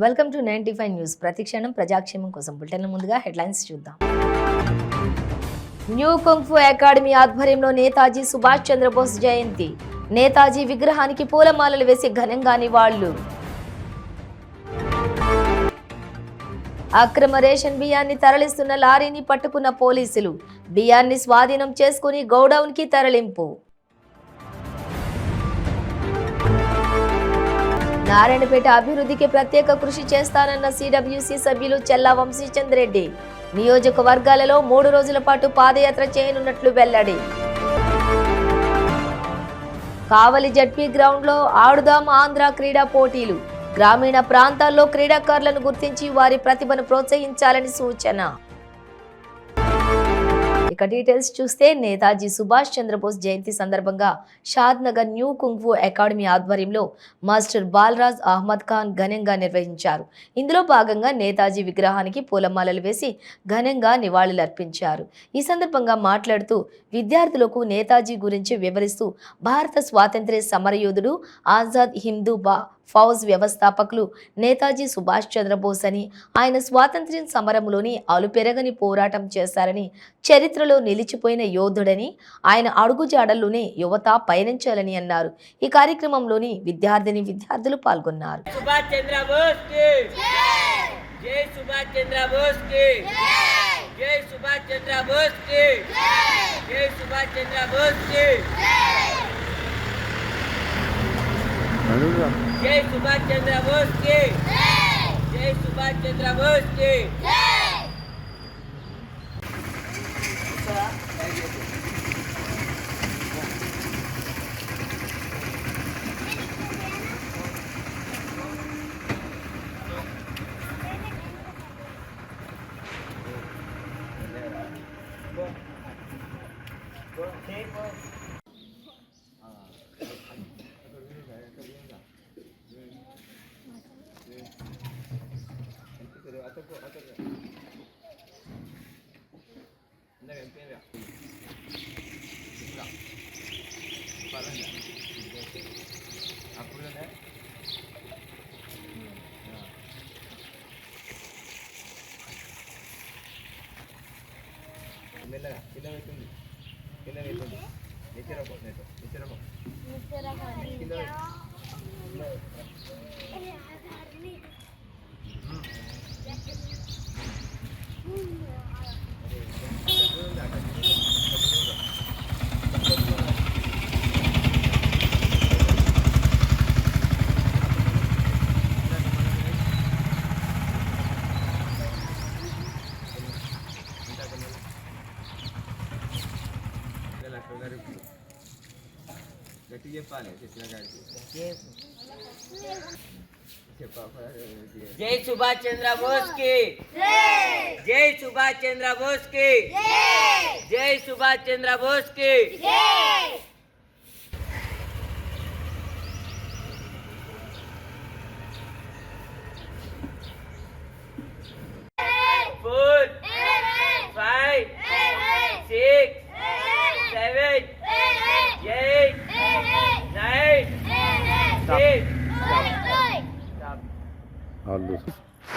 Welcome to 95 news. ప్రతిక్షణం ప్రజాక్షేమం కోసం bulletin ముందుగా హెడ్లైన్స్ చూద్దాం. న్యూ కుంగ్ ఫు అకాడమీ ఆధ్వర్యంలో నేతాజీ సుభాష్ చంద్రబోస్ జయంతి. నేతాజీ విగ్రహానికి పూలమాలలు వేసి ఘనంగా నివాళులు. అక్రమ రేషన్ బియ్యాన్ని తరలిస్తున్న లారీని పట్టుకున్న పోలీసులు. బియ్యాన్ని స్వాధీనం చేసుకుని గోడౌన్ కి తరలింపు. నారాయణపేట అభివృద్ధికి ప్రత్యేక కృషి చేస్తానన్న సిడబ్ల్యూసి సభ్యులు చెల్లా వంశీచంద్ రెడ్డి. నియోజకవర్గాలలో 3 రోజుల పాటు పాదయాత్ర చేయనున్నట్లు వెల్లడి. కావలి జడ్పీ గ్రౌండ్ లో ఆడుదాం ఆంధ్ర క్రీడా పోటీలు. గ్రామీణ ప్రాంతాల్లో క్రీడాకారులను గుర్తించి వారి ప్రతిభను ప్రోత్సహించాలని సూచన. ఇక డీటెయిల్స్ చూస్తే నేతాజీ సుభాష్ చంద్రబోస్ జయంతి సందర్భంగా షాద్ నగర్ న్యూ కుంగ్ ఫు అకాడమీ ఆధ్వర్యంలో మాస్టర్ బాలరాజ్ అహ్మద్ ఖాన్ ఘనంగా నిర్వహించారు. ఇందులో భాగంగా నేతాజీ విగ్రహానికి పూలమాలలు వేసి ఘనంగా నివాళులర్పించారు. ఈ సందర్భంగా మాట్లాడుతూ విద్యార్థులకు నేతాజీ గురించి వివరిస్తూ భారత స్వాతంత్ర్య సమరయోధుడు, ఆజాద్ హిందూ ఫౌజ్ వ్యవస్థాపకులు నేతాజీ సుభాష్ చంద్రబోస్ అని, ఆయన స్వాతంత్ర్యం సమరంలోని అలుపెరగని పోరాటం చేశారని, చరిత్రలో నిలిచిపోయిన యోధుడని, ఆయన అడుగుజాడల్లోనే యువత పయనించాలని అన్నారు. ఈ కార్యక్రమంలోని విద్యార్థులు పాల్గొన్నారు. जय सुभाष चंद्र बोस की जय सुभाष चंद्र बोस की जय सुभाष चंद्र बोस की जय सुभाष चंद्र बोस की जय सुभाष चंद्र बोस की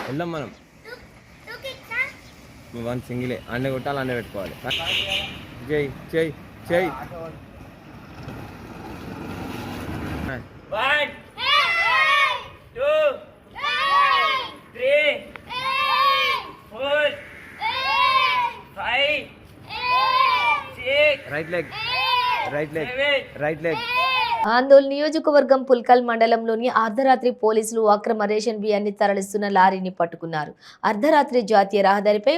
వెళ్దాం మనం. వన్ సింగిలే అన్నీ కొట్టాలి, అన్నీ పెట్టుకోవాలి. జై జై జై 1 2 3 4 5 6 రైట్ లెగ్ రైట్ లెగ్. ఆందోళన నియోజకవర్గం పుల్కల్ మండలంలోని అర్ధరాత్రి పోలీసులు అక్రమ రేషన్ బియ్యాన్ని తరలిస్తున్న లారీని పట్టుకున్నారు. అర్ధరాత్రి జాతీయ రహదారిపై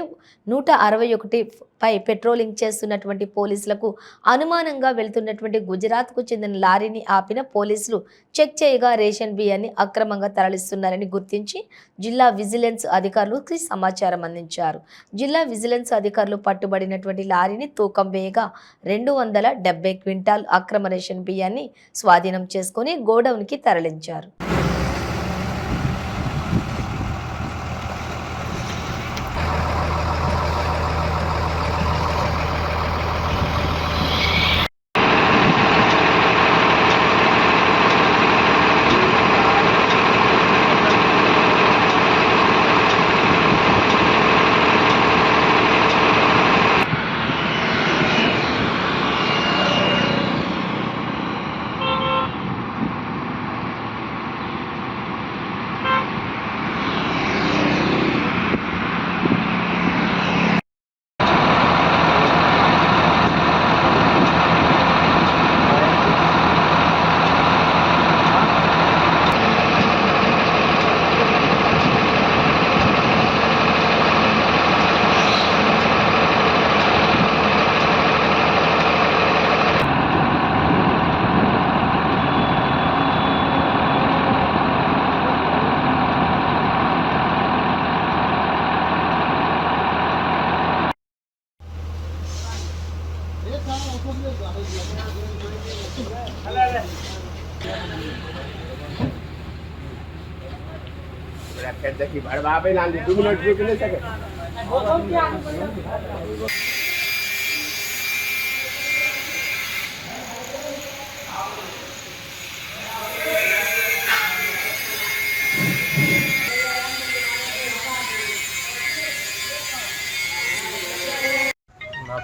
161పై పెట్రోలింగ్ చేస్తున్నటువంటి పోలీసులకు అనుమానంగా వెళ్తున్నటువంటి గుజరాత్కు చెందిన లారీని ఆపిన పోలీసులు చెక్ చేయగా రేషన్ బియ్యాన్ని అక్రమంగా తరలిస్తున్నారని గుర్తించి జిల్లా విజిలెన్స్ అధికారులకు సమాచారం అందించారు. జిల్లా విజిలెన్స్ అధికారులు పట్టుబడినటువంటి లారీని తూకం వేయగా 270 క్వింటాల్ అక్రమ రేషన్ బియ్యాన్ని స్వాధీనం చేసుకుని గోడౌన్కి తరలించారు. నా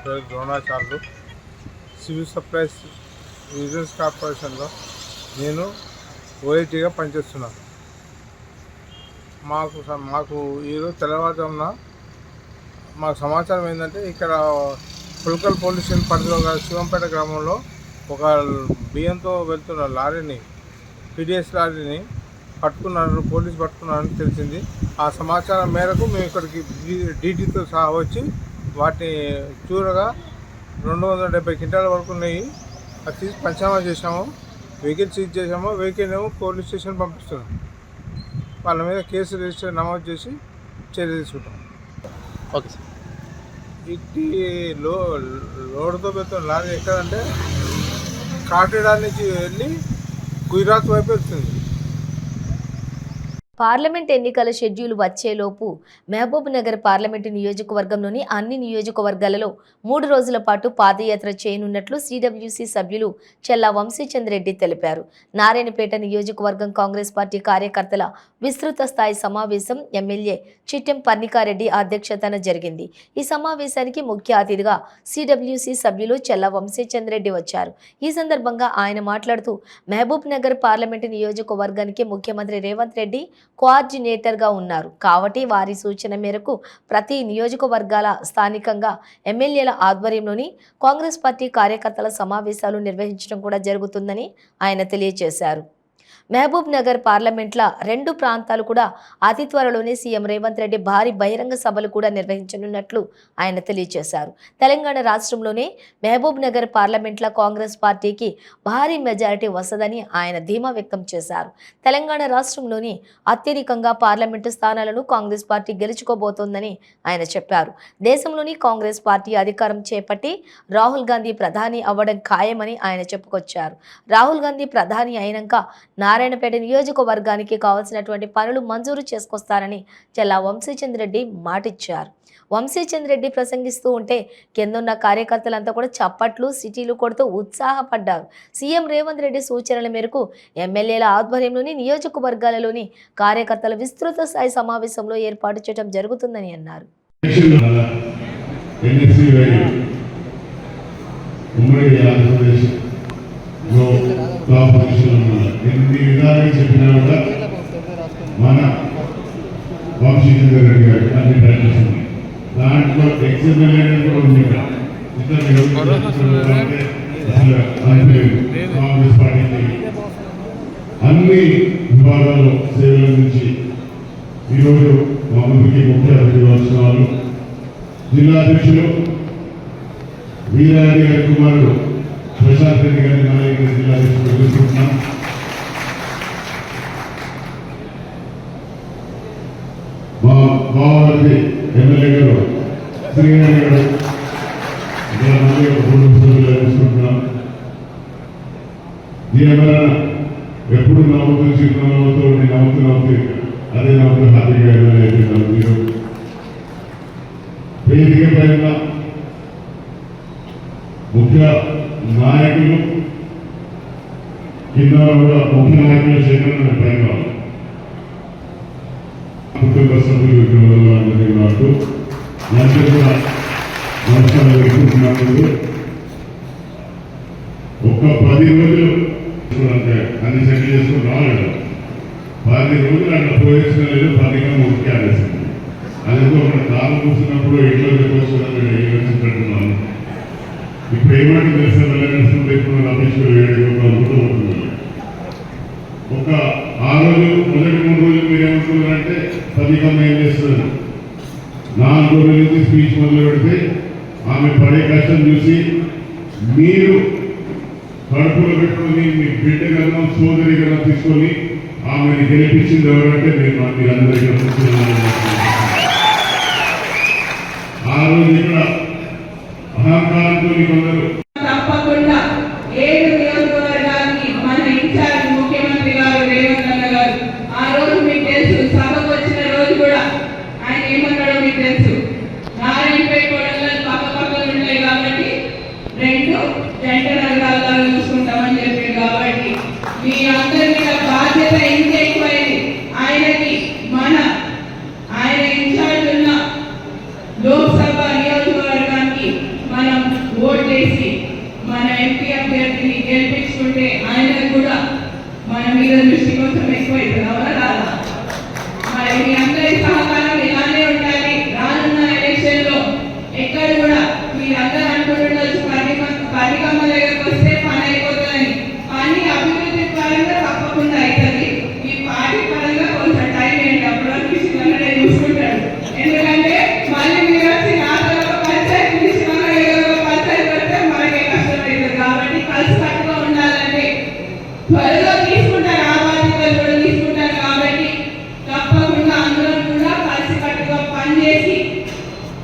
పేరు ద్రోణాచార్యులు. సివిల్ సప్లైస్ విజిలెన్స్ కార్పొరేషన్లో నేను ఓఐటీగా పనిచేస్తున్నాను. మాకు ఈరోజు తెల్లవారుజామున మాకు సమాచారం ఏంటంటే ఇక్కడ పుల్కల్ పోలీస్ స్టేషన్ పరిధిలో శివంపేట గ్రామంలో ఒక బియ్యంతో వెళ్తున్న లారీని పీడిఎస్ లారీని పోలీసు పట్టుకున్నారని తెలిసింది. ఆ సమాచారం మేరకు మేము ఇక్కడికి డీటీతో సహా వచ్చి వాటిని చూరగా 270 క్వింటాల వరకు ఉన్నాయి. అది తీసి పంచనామా చేసాము, వెహికల్ సీజ్ చేసాము. వెహికల్ ఏమో పోలీస్ స్టేషన్ పంపిస్తున్నాం. వాళ్ళ మీద కేసు రిజిస్టర్ నమోదు చేసి చర్య తీసుకుంటాం. Okay sir. ఇది లోడుతో పెడుతున్న లారీ ఎక్కడంటే కాకినాడ నుంచి వెళ్ళి గుజరాత్ వైపు వెళ్తుంది. పార్లమెంట్ ఎన్నికల షెడ్యూల్ వచ్చేలోపు మహబూబ్ నగర్ పార్లమెంటు నియోజకవర్గంలోని అన్ని నియోజకవర్గాలలో 3 రోజుల పాటు పాదయాత్ర చేయనున్నట్లు సిడబ్ల్యూసి సభ్యులు చెల్లా వంశీచంద్రెడ్డి తెలిపారు. నారాయణపేట నియోజకవర్గం కాంగ్రెస్ పార్టీ కార్యకర్తల విస్తృత స్థాయి సమావేశం ఎమ్మెల్యే చిట్టెం పర్ణికారెడ్డి అధ్యక్షతన జరిగింది. ఈ సమావేశానికి ముఖ్య అతిథిగా సిడబ్ల్యూసి సభ్యులు చెల్లా వంశీచంద్రెడ్డి వచ్చారు. ఈ సందర్భంగా ఆయన మాట్లాడుతూ మహబూబ్ నగర్ పార్లమెంటు నియోజకవర్గానికి ముఖ్యమంత్రి రేవంత్ రెడ్డి కోఆర్డినేటర్గా ఉన్నారు కాబట్టి వారి సూచన మేరకు ప్రతి నియోజకవర్గాల స్థానికంగా ఎమ్మెల్యేల ఆధ్వర్యంలోని కాంగ్రెస్ పార్టీ కార్యకర్తల సమావేశాలు నిర్వహించడం కూడా జరుగుతుందని ఆయన తెలియజేశారు. మహబూబ్ నగర్ పార్లమెంట్ల 2 ప్రాంతాలు కూడా అతి త్వరలోనే సీఎం రేవంత్ రెడ్డి భారీ బహిరంగ సభలు కూడా నిర్వహించనున్నట్లు ఆయన తెలియజేశారు. తెలంగాణ రాష్ట్రంలోనే మహబూబ్ నగర్ పార్లమెంట్ల కాంగ్రెస్ పార్టీకి భారీ మెజారిటీ వస్తుందని ఆయన ధీమా వ్యక్తం చేశారు. తెలంగాణ రాష్ట్రంలోని అత్యధికంగా పార్లమెంటు స్థానాలను కాంగ్రెస్ పార్టీ గెలుచుకోబోతోందని ఆయన చెప్పారు. దేశంలోని కాంగ్రెస్ పార్టీ అధికారం చేపట్టి రాహుల్ గాంధీ ప్రధాని అవ్వడం ఖాయమని ఆయన చెప్పుకొచ్చారు. రాహుల్ గాంధీ ప్రధాని అయినాక నారాయణపేట నియోజకవర్గానికి కావాల్సినటువంటి పనులు మంజూరు చేసుకొస్తారని చెల్లా వంశీచంద్రెడ్డి మాటిచ్చారు. వంశీచంద్రెడ్డి ప్రసంగిస్తూ ఉంటే కిందున్న కార్యకర్తలంతా కూడా చప్పట్లు సిటీలు కొడుతూ ఉత్సాహపడ్డారు. సీఎం రేవంత్ రెడ్డి సూచనల మేరకు ఎమ్మెల్యేల ఆధ్వర్యంలోని నియోజకవర్గాలలోని కార్యకర్తల విస్తృత స్థాయి సమావేశంలో ఏర్పాటు చేయడం జరుగుతుందని అన్నారు. ఎన్ని విధాలుగా చెప్పినా కూడా మన వంశీచంద్రెడ్డి గారు అన్ని ప్రయత్నిస్తుంది. దాంట్లో ఎక్స్ఎమ్మెల్యే కూడా ఉంది. కాంగ్రెస్ పార్టీకి అన్ని విభాగాల్లో సేవల నుంచి ఈరోజు మా ముందుకి ముఖ్య అతిథిగా వచ్చిన వాళ్ళు జిల్లా అధ్యక్షులు వీరారెడ్డి గారి కుమారుడు ప్రశాంత్ రెడ్డి గారిని మన జిల్లా అధ్యక్షుడు తీసుకుంటున్నాం. మా బావగారి ఎమ్మెల్యే గారు శ్రీహరి గారు తీసుకుంటున్నాం. దీనివల్ల ఎప్పుడు నవ్వుతూ చిరునవ్వుతూ నవ్వుతూ అదే నవ్వుతూ హ్యాపీగా ఎమ్మెల్యే మీరు వేదిక పైన ముఖ్య నాయకులు కింద కూడా ముఖ్య నాయకుల సేకరణ పైన కుటుంబ సభ్యులు నాకు కూడా నమస్కారాలు పెట్టుకుంటున్నాను. ఒక్క 10 రోజులు అన్ని సెటిల్ చేసుకుని రాలేదు. 10 రోజులు అట్లా పోయేసుకోలేదు. 10గా ముఖ్య ఆదేశం అది ఒక కాలం కూర్చున్నప్పుడు ఇంట్లో వచ్చినట్టున్నాను. ఇప్పుడు ఏమంటే తెలిసిన వెళ్ళగలుగుతుంది. ఇప్పుడు రమేశ్వరు ఒక 6 రోజులు మొదటి 3 రోజులు మీరు ఏమంటున్నారంటే 10గా ఏం చేస్తున్నారు. 4 రోజుల నుంచి స్పీచ్ మొదలు పెడితే ఆమె పడే కష్టం చూసి మీరు కడుపులో పెట్టుకొని మీ బిడ్డ కన్నా సోదరి కన్నా తీసుకొని ఆమెను గెలిపించింది ఎవరంటే నేను మీరందరికీ ఆ రోజు ఇక్కడ అహంకారంతో కొందరు తెలుసు. నారాయణపేట కొడంగల్ పక్క పక్కలు ఉంటాయి కాబట్టి రెండు జంట నగరాల్లో చూసుకుంటామని చెప్పారు. కాబట్టి మీ అందరి మీద బాధ్యత ఎంత ఎక్కువైంది. ఆయనకి ఆయన ఇన్ఛార్జ్ ఉన్న లోక్సభ నియోజకవర్గానికి మనం ఓటేసి మన ఎంపీ అభ్యర్థిని గెలిపించుకుంటే ఆయనకు కూడా మన మీద దృష్టి కొంచెం ఎక్కువైతుంది. అవునా రాదా? మరి మీ అందరి సహకారం ఇలానే ఉండాలి. రానున్న ఎలక్షన్ లో ఎక్కడ కూడా మీరందరూ అనుకుంటుండొచ్చు పనికమ్మ దగ్గరకు వస్తే పని అయిపోతుందని. పని అభివృద్ధి పరంగా తప్పకుండా అవుతుంది. ఈ పార్టీ పరంగా కొంచెం టైం ఏంటి అప్పుడు అనిపిస్తుందనే చూసుకుంటాడు. ఎందుకంటే మళ్ళీ మీరు వచ్చి నాతో పంచాయతీ పంచాయతీ వస్తే మనకే కష్టమవుతుంది. కాబట్టి కలిసికట్టుగా ఉండాలంటే త్వరలో తీసుకుంటారు. ఆ బాధ్యతలు కూడా తీసుకుంటారు. కాబట్టి తప్పకుండా అందరం కూడా కలిసికట్టుగా పనిచేసి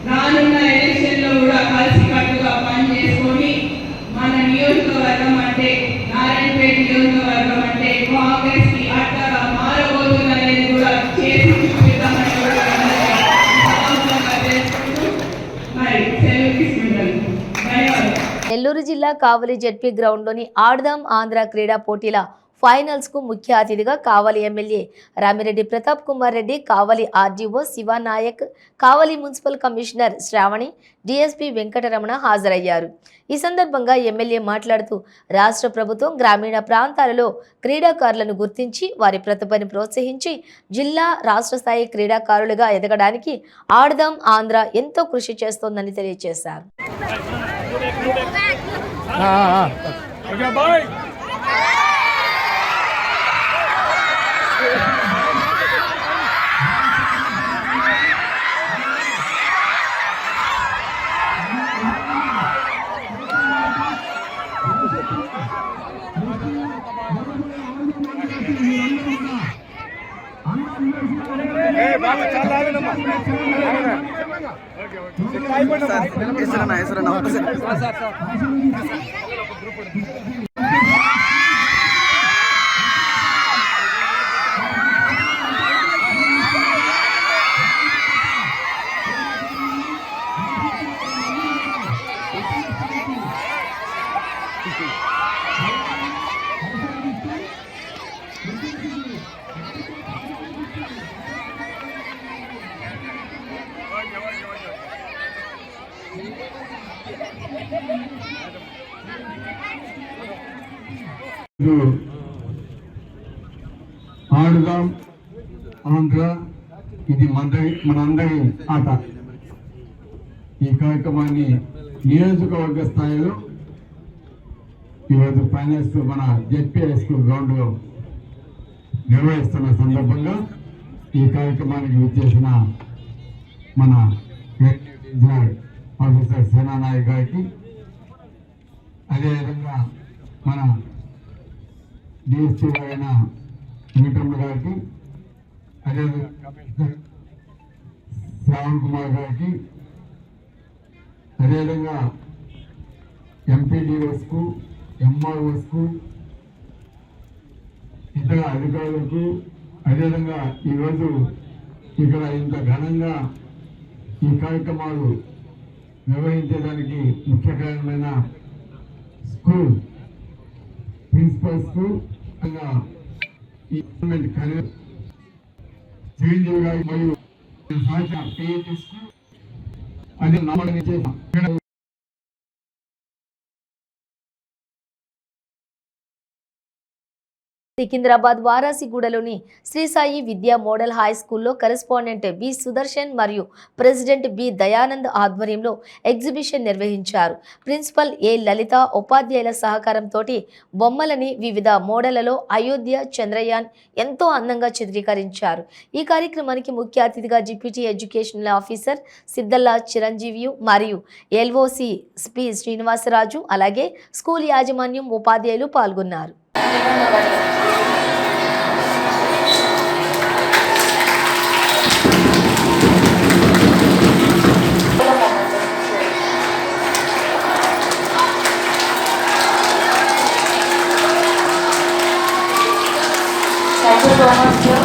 రానున్న ఎలక్షన్ లో కూడా కలిసికట్టుగా పనిచేసుకొని మన నియోజకవర్గం అంటే నారాయణపేట నియోజకవర్గం అంటే కాంగ్రెస్ కి అట్టగా మారబోతుందనేది కూడా చేసి చూపిద్దామని కూడా తెలుసుకుంటూ మరి సెలవు తీసుకుంటాను. ధన్యవాదాలు. నెల్లూరు జిల్లా కావలి జెడ్పీ గ్రౌండ్లోని ఆడదాం ఆంధ్ర క్రీడా పోటీల ఫైనల్స్ కు ముఖ్య అతిథిగా Kavali MLA Ramireddy Pratap Kumar Reddy, Kavali RDO Shivanayak, Kavali municipal commissioner Sravani, DSP Venkataramana హాజరయ్యారు. ఈ సందర్భంగా ఎమ్మెల్యే మాట్లాడుతూ రాష్ట్ర ప్రభుత్వం గ్రామీణ ప్రాంతాలలో క్రీడాకారులను గుర్తించి వారి ప్రతిభని ప్రోత్సహించి జిల్లా రాష్ట్ర స్థాయి క్రీడాకారులుగా ఎదగడానికి ఆడదాం ఆంధ్ర ఎంతో కృషి చేస్తోందని తెలియజేశారు. ఆడుదాం ఆంధ్ర, ఇది మనందరి ఆట. ఈ కార్యక్రమాన్ని నియోజకవర్గ స్థాయిలో ఈరోజు ఫైనాన్స్ మన జెడ్పీ హై స్కూల్ గ్రౌండ్లో నిర్వహిస్తున్న సందర్భంగా ఈ కార్యక్రమానికి విచ్చేసిన మన రీజనల్ ఆఫీసర్ సేనానాయక్ గారికి, అదేవిధంగా మన డిఎస్పీ అయిన వెంకటరమణ గారికి, అదేవిధంగా కమిషనర్ శ్రావణ్ కుమార్ గారికి, అదేవిధంగా ఎంపీడీఓస్కు, ఎంఆర్ఓస్కు, ఇతర అధికారులకు, అదేవిధంగా ఈరోజు ఇక్కడ ఇంత ఘనంగా ఈ కార్యక్రమాలు నిర్వహించడానికి ముఖ్య కారణమైన స్కూల్ ప్రిన్సిపల్స్కు, ఈ గవర్నమెంట్ చిరంజీవి గారి మరియు సహచర పిఎస్కు అది నమ్మకం చేసిన సికింద్రాబాద్ వారాసిగూడలోని శ్రీ సాయి విద్యా మోడల్ హై స్కూల్లో కరెస్పాండెంట్ బి సుదర్శన్ మరియు ప్రెసిడెంట్ బి దయానంద్ ఆధ్వర్యంలో ఎగ్జిబిషన్ నిర్వహించారు. ప్రిన్సిపల్ ఏ లలిత ఉపాధ్యాయుల సహకారంతో బొమ్మలని వివిధ మోడళ్లలో అయోధ్య, చంద్రయాన్ ఎంతో అందంగా చిత్రీకరించారు. ఈ కార్యక్రమానికి ముఖ్య అతిథిగా డిప్యూటీ ఎడ్యుకేషనల్ ఆఫీసర్ సిద్ధల్లా చిరంజీవి మరియు ఎల్ఓసి పి శ్రీనివాసరాజు, అలాగే స్కూల్ యాజమాన్యం, ఉపాధ్యాయులు పాల్గొన్నారు. Thank you so much, sir.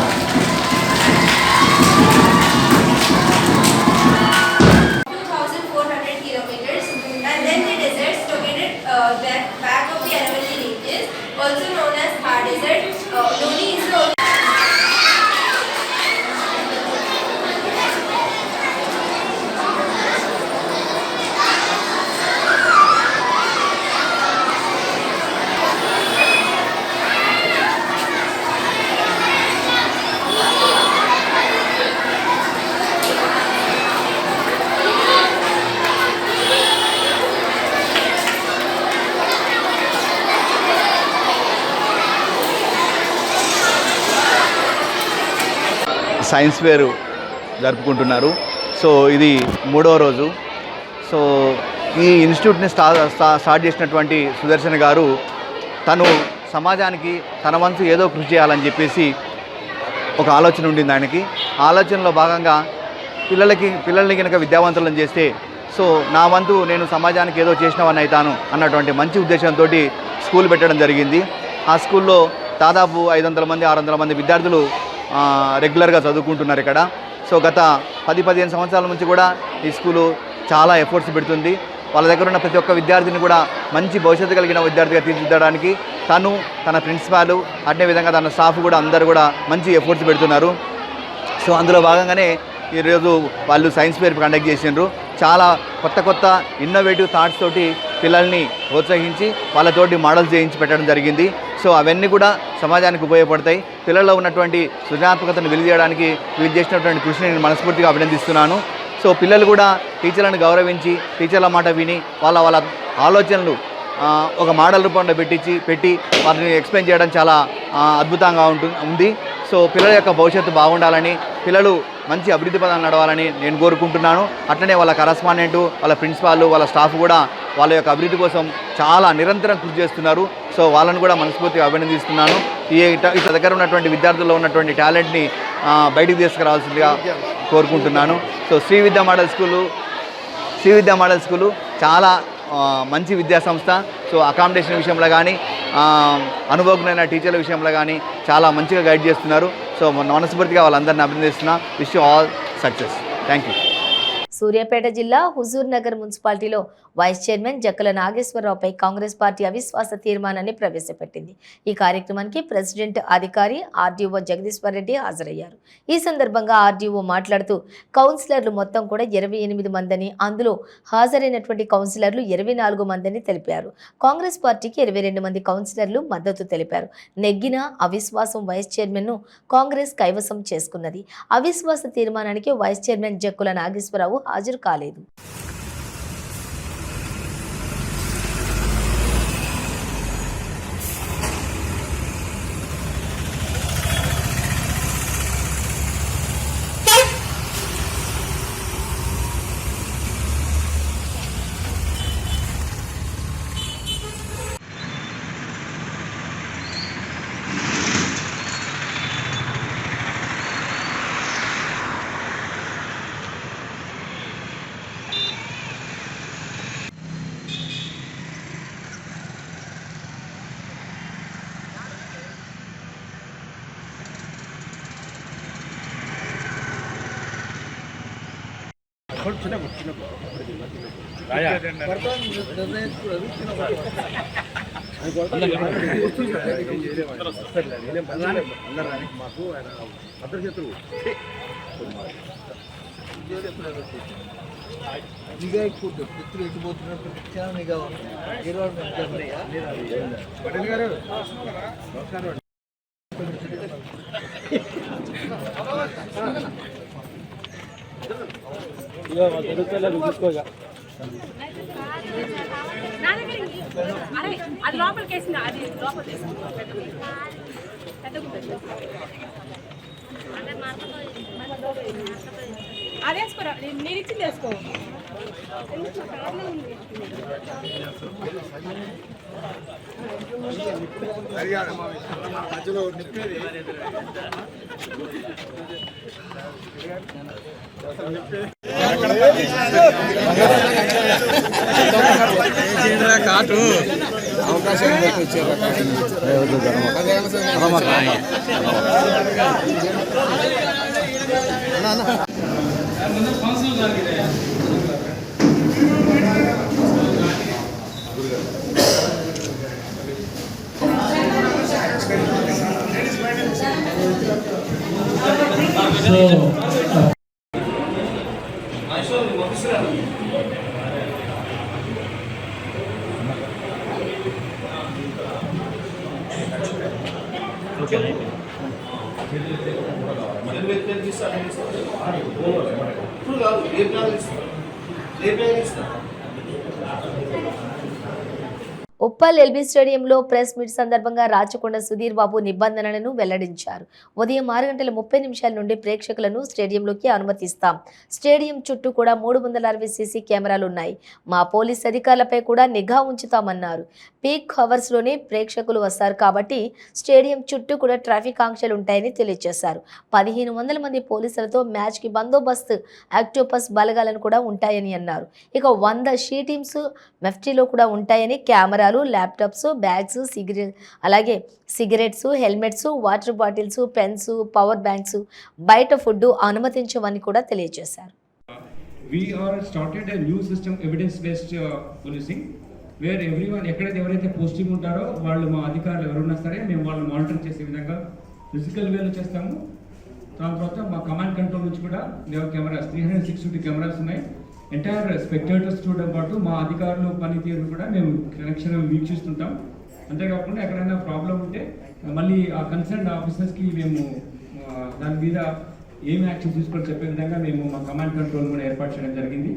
Science fair జరుపుకుంటున్నారు. సో ఇది 3వ రోజు. సో ఈ ఇన్స్టిట్యూట్ని స్టార్ట్ చేసినటువంటి సుదర్శన్ గారు తను సమాజానికి తన వంతు ఏదో కృషి చేయాలని చెప్పేసి ఒక ఆలోచన ఉండింది ఆయనకి. ఆలోచనలో భాగంగా పిల్లల్ని కనుక విద్యావంతులను చేస్తే సో నా వంతు నేను సమాజానికి ఏదో చేసినవని అవుతాను అన్నటువంటి మంచి ఉద్దేశంతో స్కూల్ పెట్టడం జరిగింది. ఆ స్కూల్లో దాదాపు 500 మంది 600 మంది విద్యార్థులు రెగ్యులర్గా చదువుకుంటున్నారు ఇక్కడ. సో గత 10-15 సంవత్సరాల నుంచి కూడా ఈ స్కూలు చాలా ఎఫర్ట్స్ పెడుతుంది. వాళ్ళ దగ్గర ఉన్న ప్రతి ఒక్క విద్యార్థిని కూడా మంచి భవిష్యత్తు కలిగిన విద్యార్థిగా తీర్చిదిద్దడానికి తన ప్రిన్సిపాల్ అదే విధంగా తన స్టాఫ్ కూడా అందరూ కూడా మంచి ఎఫర్ట్స్ పెడుతున్నారు. సో అందులో భాగంగానే ఈరోజు వాళ్ళు సైన్స్ ఫేర్ కండక్ట్ చేసిండ్రు. చాలా కొత్త ఇన్నోవేటివ్ థాట్స్ తోటి పిల్లల్ని ప్రోత్సహించి వాళ్ళతోటి మోడల్స్ చేయించి పెట్టడం జరిగింది. సో అవన్నీ కూడా సమాజానికి ఉపయోగపడతాయి. పిల్లల్లో ఉన్నటువంటి సృజనాత్మకతను వెలిచేయడానికి వీళ్ళు చేసినటువంటి కృషిని నేను మనస్ఫూర్తిగా అభినందిస్తున్నాను. సో పిల్లలు కూడా టీచర్లను గౌరవించి టీచర్ల మాట విని వాళ్ళ ఆలోచనలు ఒక మోడల్ రూపంలో పెట్టి వాటిని ఎక్స్ప్లెయిన్ చేయడం చాలా అద్భుతంగా ఉంది. సో పిల్లల యొక్క భవిష్యత్తు బాగుండాలని, పిల్లలు మంచి అభివృద్ధి పదాలు నడవాలని నేను కోరుకుంటున్నాను. అట్లనే వాళ్ళ కరస్పాండెంటు, వాళ్ళ ప్రిన్సిపాల్, వాళ్ళ స్టాఫ్ కూడా వాళ్ళ యొక్క అభివృద్ధి కోసం చాలా నిరంతరం కృషి చేస్తున్నారు. సో వాళ్ళను కూడా మనస్ఫూర్తిగా అభినందిస్తున్నాను. ఇట్లా దగ్గర ఉన్నటువంటి విద్యార్థుల్లో ఉన్నటువంటి టాలెంట్ని బయటికి తీసుకురావాల్సిందిగా కోరుకుంటున్నాను. సో శ్రీ విద్యా మోడల్ స్కూలు చాలా మంచి విద్యా సంస్థ. సో అకామిడేషన్ విషయంలో కానీ అనుభవజ్ఞమైన టీచర్ల విషయంలో కానీ చాలా మంచిగా గైడ్ చేస్తున్నారు. సో మనస్ఫూర్తిగా వాళ్ళందరినీ అభినందిస్తున్నా. Wish you all success. Thank you. Suryapet జిల్లా హుజూర్ నగర్ మున్సిపాలిటీలో వైస్ చైర్మన్ జక్కల నాగేశ్వరరావుపై కాంగ్రెస్ పార్టీ అవిశ్వాస తీర్మానాన్ని ప్రవేశపెట్టింది. ఈ కార్యక్రమానికి ప్రెసిడెంట్ అధికారి ఆర్డీఓ జగదీశ్వర్ రెడ్డి హాజరయ్యారు. ఈ సందర్భంగా ఆర్డీఓ మాట్లాడుతూ కౌన్సిలర్లు మొత్తం కూడా 28 మందని, అందులో హాజరైనటువంటి కౌన్సిలర్లు 24 మందని తెలిపారు. కాంగ్రెస్ పార్టీకి 22 మంది కౌన్సిలర్లు మద్దతు తెలిపారు. నెగ్గిన అవిశ్వాసం వైస్ చైర్మన్ను కాంగ్రెస్ కైవసం చేసుకున్నది. అవిశ్వాస తీర్మానానికి వైస్ చైర్మన్ జక్కుల నాగేశ్వరరావు హాజరు కాలేదు. అది లోపలికి వేసింది, అది లోపల అది వేసుకోరా, నేను ఇచ్చింది వేసుకో. ఉప్పల్ ఎల్బీ స్టేడియంలో ప్రెస్ మీట్ సందర్భంగా రాచకొండ సుధీర్ బాబు నిబంధనలను వెల్లడించారు. ఉదయం 6:30 నుండి ప్రేక్షకులను స్టేడియంలోకి అనుమతిస్తాం. స్టేడియం చుట్టూ కూడా 360 సీసీ కెమెరాలు ఉన్నాయి. మా పోలీస్ అధికారులపై కూడా నిఘా ఉంచుతామన్నారు. పీక్ అవర్స్ లోనే ప్రేక్షకులు వస్తారు కాబట్టి స్టేడియం చుట్టూ కూడా ట్రాఫిక్ ఆంక్షలు ఉంటాయని తెలియజేశారు. 1500 మంది పోలీసులతో మ్యాచ్ కి బందోబస్తు ఆక్టోపస్ బలగాలను కూడా ఉంటాయని అన్నారు. ఇక 100 షీ టీమ్స్ మెఫ్టీలో కూడా ఉంటాయని, కెమెరాలు, ల్యాప్టాప్స్, బ్యాగ్స్, అలాగే cigarettes, helmets, water bottles, pens, power banks, బయట ఫుడ్ అనుమతించవని కూడా తెలియజేశారు. We are started a new system, evidence-based policing, where everyone ఎక్కడైతే ఎవరైతే పోస్టింగ్ ఉంటారో వాళ్ళు మా అధికారులు ఎవరున్నా సరే మేము వాళ్ళని మానిటర్ చేసే విధంగా ఫిజికల్ వేలో చేస్తాము. దాని తర్వాత మా కమాండ్ కంట్రోల్ నుంచి కూడా కెమెరాస్ 360 కెమెరాస్ ఉన్నాయి. ఎంటైర్ స్పెక్టేటర్స్తో పాటు మా అధికారులు పనితీరు కూడా మేము కనెక్షన్ వీక్షిస్తుంటాం. అంతేకాకుండా ఎక్కడైనా ప్రాబ్లం ఉంటే మళ్ళీ ఆ కన్సర్న్ ఆఫీసర్స్కి మేము దాని మీద ఏం యాక్షన్ తీసుకొని చెప్పే విధంగా మేము మా కమాండ్ కంట్రోల్ కూడా ఏర్పాటు చేయడం జరిగింది.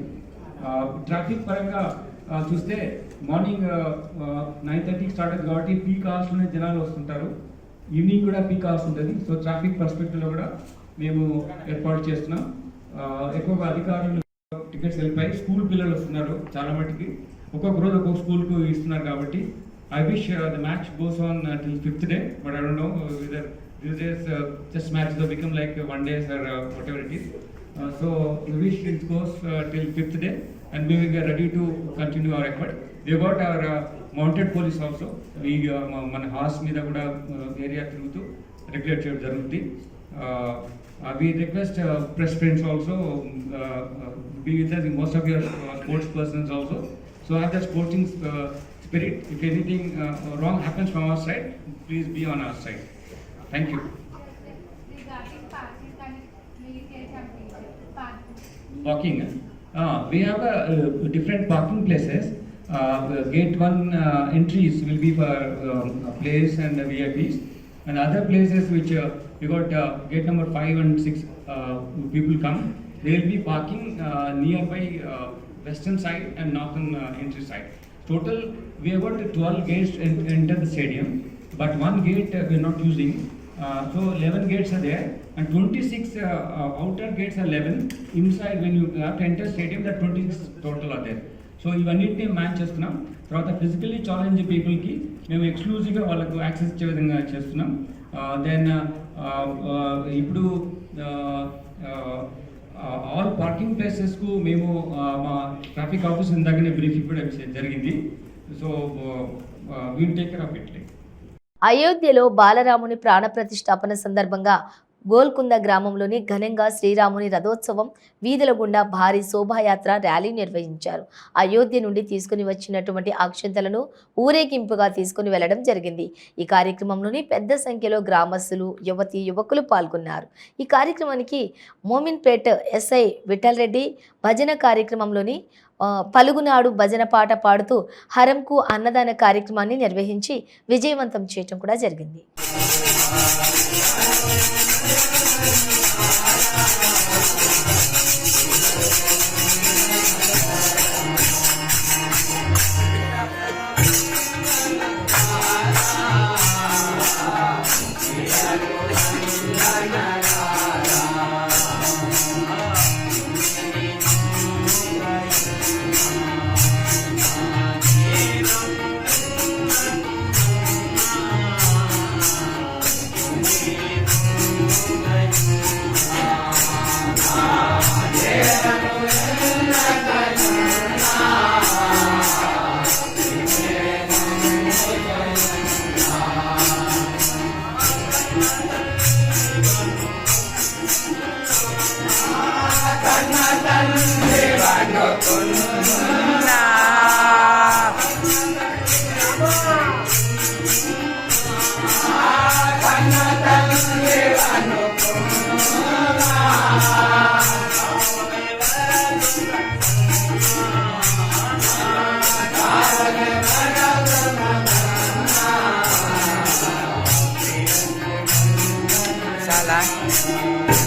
ట్రాఫిక్ పరంగా చూస్తే మార్నింగ్ 9:30కి స్టార్ట్ అవుతుంది కాబట్టి పీక్ అవర్స్లోనే జనాలు వస్తుంటారు. ఈవినింగ్ కూడా పీక్ అవర్స్ ఉంటుంది. సో ట్రాఫిక్ పర్స్పెక్టివ్లో కూడా మేము ఏర్పాటు చేస్తున్నాం. ఎక్కువగా అధికారులు టికెట్స్ వెళ్ళిపోయి స్కూల్ పిల్లలు వస్తున్నారు చాలా మటుకి. ఒక్కొక్క రోజు ఒక్కొక్క స్కూల్కు ఇస్తున్నారు కాబట్టి I wish the match goes on till 5th day, but I don't know whether these days just matches have become like 1 day or whatever it is. So we wish it goes till 5th day and we will get ready to continue our effort. We got our mounted police also. We మన horse మీద కూడా area తిరుగుతూ regulate చేయడం జరుగుతుంది. We request press friends also be with us in most of your sports persons also. So have the sporting spirit. If anything wrong happens from our side, please be on our side. Thank you. Parking. We have different parking places. Gate 1 entries will be for players and VIPs, and other places which we got gate number 5 and 6 people come. They will be parking nearby western side and northern entry side. Total we have got 12 gates enter the stadium, but one gate we are not using. So 11 gates are there and 26 outer gates are 11. Inside when you have to enter stadium, that 26 total are there. So ఇవన్నిటిని match చేస్తున్నాం. తర్వాత physically challenge పీపుల్కి మేము ఎక్స్క్లూజివ్గా వాళ్ళకు access ఇచ్చే విధంగా చేస్తున్నాం. దెన్ ఇప్పుడు ఆల్ పార్కింగ్ ప్లేసెస్కు మేము మా ట్రాఫిక్ ఆఫీసర్ ఇందాకనే బ్రీఫింగ్ కూడా జరిగింది. So we'll take care of it. అయోధ్యలో బాలరాముని ప్రాణప్రతిష్ఠాపన సందర్భంగా గోల్కొండ గ్రామంలోని ఘనంగా శ్రీరాముని రథోత్సవం వీధుల గుండా భారీ శోభాయాత్ర ర్యాలీ నిర్వహించారు. అయోధ్య నుండి తీసుకుని వచ్చినటువంటి అక్షంతలను ఊరేగింపుగా తీసుకుని వెళ్లడం జరిగింది. ఈ కార్యక్రమంలోని పెద్ద సంఖ్యలో గ్రామస్తులు, యువకులు పాల్గొన్నారు. ఈ కార్యక్రమానికి మోమిన్పేట్ ఎస్ఐ విఠల్ రెడ్డి భజన కార్యక్రమంలోని పలుగునాడు భజన పాట పాడుతూ హరంకు అన్నదాన కార్యక్రమాన్ని నిర్వహించి విజయవంతం చేయడం కూడా జరిగింది.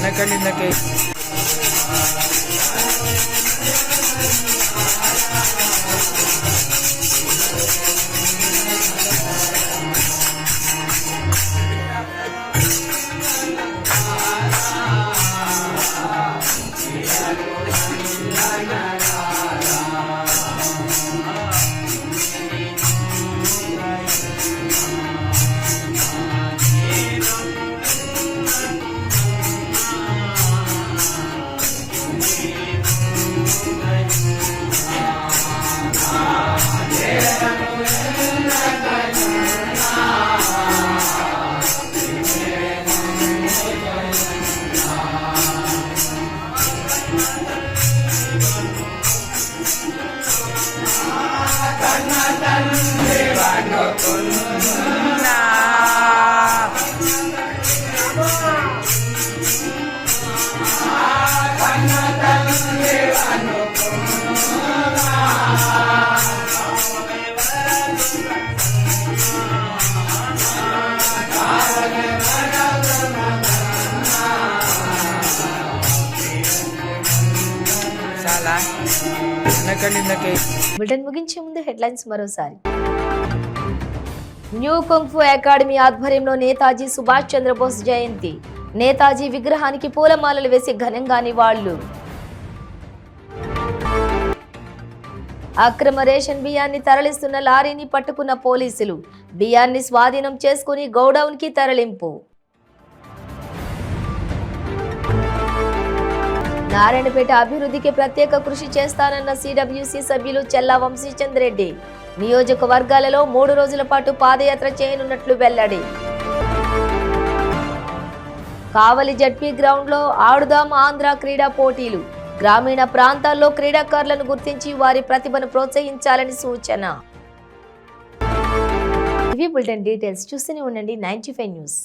Nagkalinagay. బులెటిన్ ముగించే ముందు హెడ్లైన్స్ మరోసారి. న్యూ కుంగ్ఫు అకాడమీ ఆధ్వర్యంలో నేతాజీ సుభాష్ చంద్రబోస్ జయంతి. నేతాజీ విగ్రహానికి పూలమాలలు వేసి ఘనంగా నివాళులు. అక్రమ రేషన్ బియ్యాన్ని తరలిస్తున్న లారీని పట్టుకున్న పోలీసులు. బియ్యాన్ని స్వాధీనం చేసుకుని గోడౌన్ కి తరలింపు. నారాయణపేట అభివృద్ధికి ప్రత్యేక కృషి చేస్తానన్న సిడబ్ల్యూసి సభ్యులు చెల్లా వంశీచంద్ రెడ్డి. నియోజకవర్గాలలో 3 రోజుల పాటు పాదయాత్ర చేయనున్నట్లు వెల్లడి. కావలి జడ్పీ గ్రౌండ్ లో ఆడుదాం ఆంధ్ర క్రీడా పోటీలు. గ్రామీణ ప్రాంతాల్లో క్రీడాకారులను గుర్తించి వారి ప్రతిభను ప్రోత్సహించాలని సూచన. ఇవి బులెటిన్ డీటెయిల్స్. చూస్తూనే ఉండండి 95 న్యూస్.